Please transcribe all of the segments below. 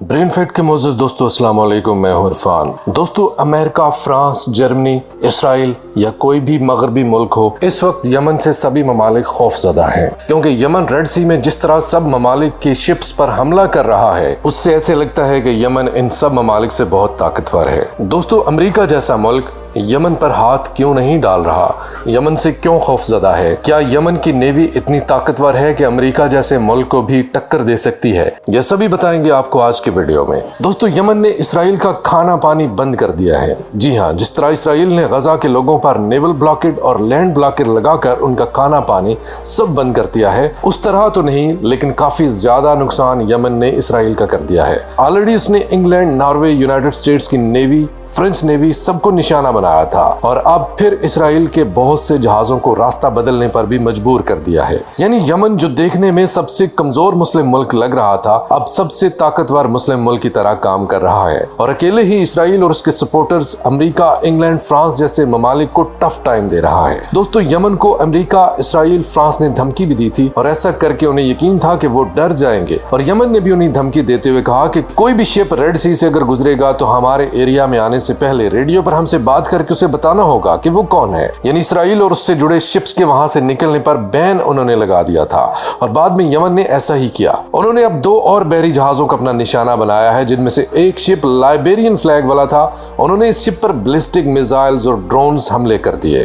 Brain fact के मोअज़्ज़ज़ दोस्तों, अस्सलाम वालेकुम। मैं हूं इरफान। दोस्तों, अमेरिका, फ्रांस, जर्मनी, इसराइल या कोई भी मगरबी मुल्क हो, इस वक्त यमन से सभी ममालिक खौफजदा हैं, क्योंकि यमन रेड सी में जिस तरह सब ममालिक की शिप्स पर हमला कर रहा है, उससे ऐसे लगता है कि यमन इन सब ममालिक से बहुत ताकतवर है। दोस्तों, अमेरिका जैसा मुल्क यमन पर हाथ क्यों नहीं डाल रहा? यमन से क्यों खौफजदा है? क्या यमन की नेवी इतनी ताकतवर है कि अमेरिका जैसे मुल्क को भी टक्कर दे सकती है? यह सभी बताएंगे आपको आज के वीडियो में। दोस्तों, यमन ने इसराइल का खाना पानी बंद कर दिया है। जी हाँ, जिस तरह इसराइल ने गजा के लोगों पर नेवल ब्लॉकेड और लैंड ब्लॉकेड लगाकर उनका खाना पानी सब बंद कर दिया है, उस तरह तो नहीं, लेकिन काफी ज्यादा नुकसान यमन ने इसराइल का कर दिया है। ऑलरेडी उसने इंग्लैंड, नॉर्वे, यूनाइटेड स्टेट्स की नेवी, फ्रेंच नेवी सबको निशाना बनाया था और अब फिर इसराइल के बहुत से जहाजों को रास्ता बदलने पर भी मजबूर कर दिया है। यानी यमन, जो देखने में सबसे कमजोर मुस्लिम मुल्क लग रहा था, अब सबसे ताकतवर मुस्लिम मुल्क की तरह काम कर रहा है और अकेले ही इसराइल और उसके सपोर्टर्स अमेरिका, इंग्लैंड, फ्रांस जैसे ममालिक को टफ टाइम दे रहा है। दोस्तों, यमन को अमेरिका, इसराइल, फ्रांस ने धमकी भी दी थी और ऐसा करके उन्हें यकीन था कि वो डर जाएंगे और यमन ने भी उन्हें धमकी देते हुए कहा कि कोई भी शिप रेड सी से अगर गुजरेगा तो हमारे एरिया में आने से पहले रेडियो पर हमसे बात करके उसे बताना होगा कि वो कौन है। यानी इसराइल और उससे जुड़े शिप्स के वहां से निकलने पर बैन उन्होंने लगा दिया था और बाद में यमन ने ऐसा ही किया। उन्होंने अब 2 और बहरी जहाजों का अपना निशाना बनाया है, जिनमें से एक शिप लाइबेरियन फ्लैग वाला था। उन्होंने इस शिप पर बैलिस्टिक मिसाइल्स और ड्रोन्स हमले कर दिए।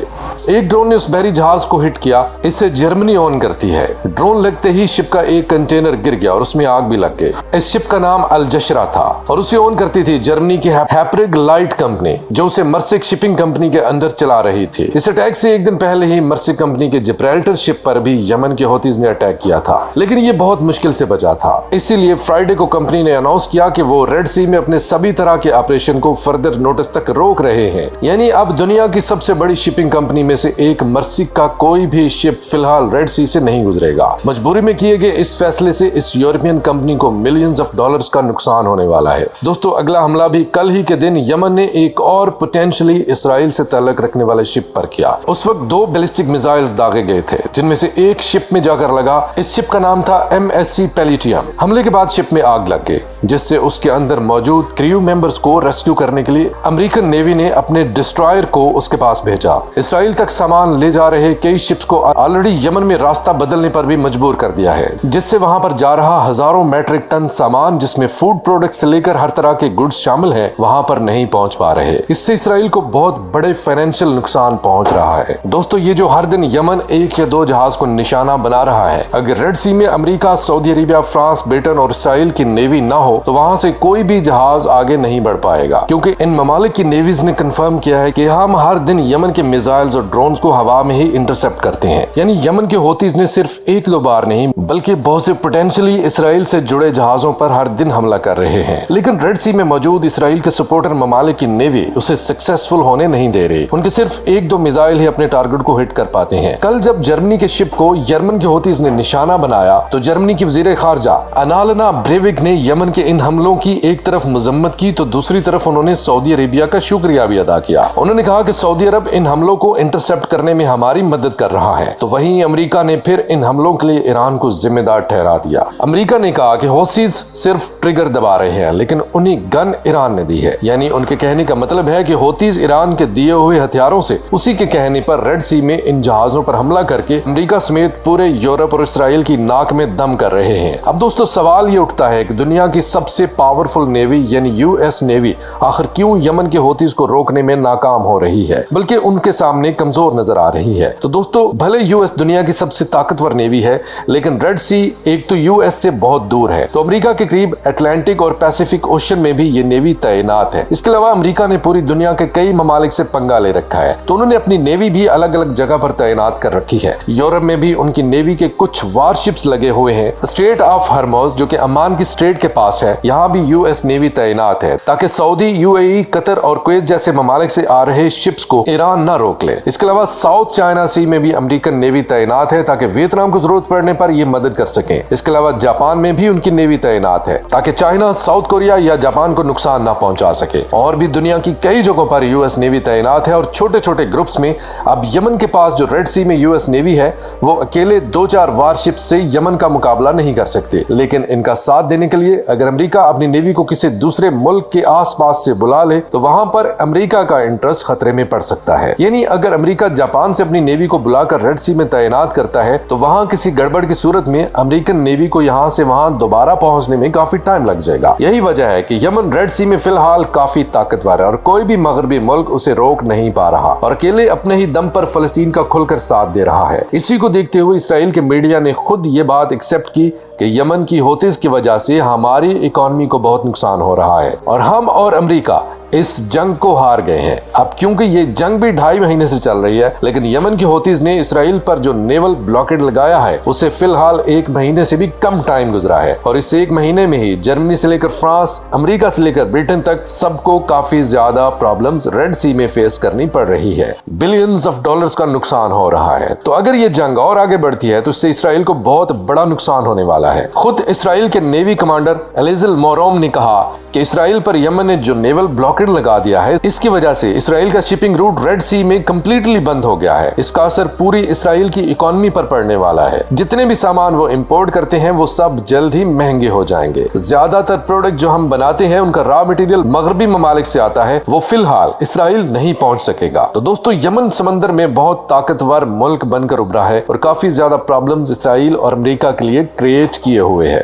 एक ड्रोन ने उस बहरी जहाज को हिट किया। इसे जर्मनी ऑन करती है। ड्रोन लगते ही शिप का एक कंटेनर गिर गया और उसमें आग भी लग गई। इस शिप का नाम अल जशरा था और उसे ऑन करती थी जर्मनी की हैप्रिग लाइट कंपनी, जो उसे मर्सिक शिपिंग कंपनी के अंदर चला रही थी। इस अटैक से एक दिन पहले ही मर्सिक कंपनी के जिब्राल्टर शिप पर भी यमन के हौतीज ने अटैक किया था, लेकिन ये बहुत मुश्किल से बचा था। इसीलिए फ्राइडे को कंपनी ने अनाउंस किया कि वो रेड सी में अपने सभी तरह के ऑपरेशन को फर्दर नोटिस तक रोक रहे हैं। यानी अब दुनिया की सबसे बड़ी शिपिंग कंपनी में से एक मर्सिक का कोई भी शिप फिलहाल रेड सी से नहीं गुजरेगा। मजबूरी में किए गए इस फैसले से इस यूरोपियन कंपनी को मिलियंस ऑफ डॉलर्स का नुकसान होने वाला है। दोस्तों, अगला हमला भी कल ही के दिन यमन ने एक और पोटेंशियली इसराइल से ताल्लुक रखने वाले शिप पर किया। उस वक्त 2 बैलिस्टिक मिसाइल्स दागे गए थे, जिनमें से एक शिप में जाकर लगा। इस शिप का नाम था MSC पेलिटियम। हमले के बाद शिप में आग लग गई, जिससे उसके अंदर मौजूद क्रू मेंबर्स को रेस्क्यू करने के लिए अमेरिकन नेवी ने अपने डिस्ट्रॉयर को उसके पास भेजा। इसराइल तक सामान ले जा रहे कई शिप्स को ऑलरेडी यमन में रास्ता बदलने पर भी मजबूर कर दिया है, जिससे वहां पर जा रहा हजारों मैट्रिक टन सामान, जिसमें फूड प्रोडक्ट से लेकर हर तरह के गुड्स शामिल हैं, वहां पर नहीं पहुंच पा रहे। इससे इसराइल को बहुत बड़े फाइनेंशियल नुकसान पहुंच रहा है। दोस्तों, ये जो हर दिन यमन 1 या 2 जहाज को निशाना बना रहा है, अगर रेड सी में America, Saudi Arabia, France, Britain और इसराइल की नेवी ना हो तो वहां से कोई भी जहाज आगे नहीं बढ़ पाएगा, क्योंकि इन ममालिक की नेवीज ने कंफर्म किया है कि हम हर दिन यमन के मिसाइल्स और ड्रोन्स को हवा में ही इंटरसेप्ट करते हैं। यानी यमन के हौतीज ने सिर्फ 1-2 बार नहीं, बल्कि बहुत से पोटेंशियली इसराइल से जुड़े जहाजों पर हर दिन हमला कर रहे हैं। लेकिन रेड सी में मौजूद इसराइल के सपोर्टर ममालिक की नेवी उसे सक्सेसफुल होने नहीं दे रही। उनके सिर्फ 1-2 मिसाइल ही अपने टारगेट को हिट कर पाते हैं। कल जब जर्मनी के शिप को यमन के हौतीज ने निशाना बनाया, तो जर्मनी की वजीर खारजा अनालना ब्रेविक ने यमन के इन हमलों की एक तरफ मजम्मत की तो दूसरी तरफ उन्होंने सऊदी अरेबिया का शुक्रिया भी अदा किया। उन्होंने कहा कि सऊदी अरब इन हमलों को इंटरसेप्ट करने में हमारी मदद कर रहा है। तो वहीं अमेरिका ने फिर इन हमलों के लिए ईरान को जिम्मेदार ठहरा दिया। अमेरिका ने कहा कि हौतीज सिर्फ ट्रिगर दबा रहे हैं, लेकिन उन्हीं गन ईरान ने दी है। यानी उनके कहने का मतलब है कि हौतीज ईरान के दिए हुए हथियारों से उसी के कहने पर रेड सी में इन जहाजों पर हमला करके अमेरिका समेत पूरे यूरोप और इसराइल की नाक में दम कर रहे हैं। अब दोस्तों, सवाल ये उठता है कि दुनिया की सबसे पावरफुल नेवी यानी US नेवी आखिर क्यों यमन के हौतीज को रोकने में नाकाम हो रही है, बल्कि उनके सामने कमजोर नजर आ रही है। तो दोस्तों, भले US दुनिया की सबसे ताकतवर नेवी है, लेकिन रेड सी एक तो US से बहुत दूर है, तो अमेरिका के करीब अटलांटिक और पैसिफिक ओशन में भी ये नेवी तैनात है। इसके अलावा अमेरिका ने पूरी दुनिया के कई ममालिक से पंगा ले रखा है, तो उन्होंने अपनी नेवी भी अलग अलग जगह पर तैनात कर रखी है। यूरोप में भी उनकी नेवी के कुछ वारशिप्स लगे हुए हैं। स्ट्रेट ऑफ हॉर्मुज़, जो कि अमान की स्ट्रेट के पास है, यहाँ भी US नेवी तैनात है, ताकि सऊदी, UAE, कतर और कुवैत जैसे ममालिक से आ रहे शिप्स को ईरान न रोक ले। इसके अलावा साउथ चाइना सी में भी अमेरिकन नेवी तैनात है, ताकि वियतनाम को जरूरत पड़ने पर ये मदद कर सके। इसके अलावा जापान में भी उनकी नेवी तैनात है, ताकि चाइना, साउथ कोरिया या जापान को नुकसान न पहुंचा सके। और भी दुनिया की कई जगहों पर यूएस नेवी तैनात है और छोटे छोटे ग्रुप्स में। अब यमन के पास जो रेड सी में यूएस नेवी है वो अकेले 2-4 वारशिप से यमन का मुकाबला नहीं कर सकते, लेकिन इनका साथ देने के लिए अगर अमेरिका अपनी नेवी को किसी दूसरे मुल्क के आसपास से बुला ले तो वहां पर अमेरिका का इंटरेस्ट खतरे में पड़ सकता है। यानी अगर अमेरिका जापान से अपनी नेवी को बुलाकर रेड सी में तैनात करता है तो वहां किसी गड़बड़ की सूरत में अमेरिकन नेवी को यहां से वहां दोबारा पहुंचने में काफी टाइम लग जाएगा। यही वजह है कि यमन रेड सी में फिलहाल काफी ताकतवर है और कोई भी मगरबी मुल्क उसे रोक नहीं पा रहा और अकेले अपने ही दम पर फलस्तीन का खुलकर साथ दे रहा है। इसी को देखते हुए इसराइल के मीडिया ने खुद ये बात एक्सेप्ट की कि यमन की होतीज की वजह से हमारी इकोनॉमी को बहुत नुकसान हो रहा है और हम और अमेरिका इस जंग को हार गए हैं। अब क्योंकि ये जंग भी 2.5 महीने से चल रही है, लेकिन यमन की होतीज ने इसराइल पर जो नेवल ब्लॉकेड लगाया है उसे फिलहाल 1 महीने से भी कम टाइम गुजरा है और इस 1 महीने में ही जर्मनी से लेकर फ्रांस, अमेरिका से लेकर ब्रिटेन तक सबको काफी ज्यादा प्रॉब्लम्स रेड सी में फेस करनी पड़ रही है। बिलियंस ऑफ डॉलर्स का नुकसान हो रहा है। तो अगर ये जंग और आगे बढ़ती है तो इससे इसराइल को बहुत बड़ा नुकसान होने वाला है। खुद इसराइल के नेवी कमांडर एलिजल मोरोम ने कहा कि इसराइल पर यमन ने जो नेवल ब्लॉकेड लगा दिया है इसकी वजह से इसराइल का शिपिंग रूट रेड सी में कंप्लीटली बंद हो गया है। इसका असर पूरी इसराइल की इकोनॉमी पर पड़ने वाला है। जितने भी सामान वो इंपोर्ट करते हैं वो सब जल्द ही महंगे हो जाएंगे। ज्यादातर प्रोडक्ट जो हम बनाते हैं उनका रॉ मटेरियल मगरबी ममालिक से आता है, वो फिलहाल इसराइल नहीं पहुंच सकेगा। तो दोस्तों यमन समंदर में बहुत ताकतवर मुल्क बनकर उभरा है और काफी ज्यादा प्रॉब्लम्स इसराइल और अमेरिका के लिए क्रिएट किए हुए है।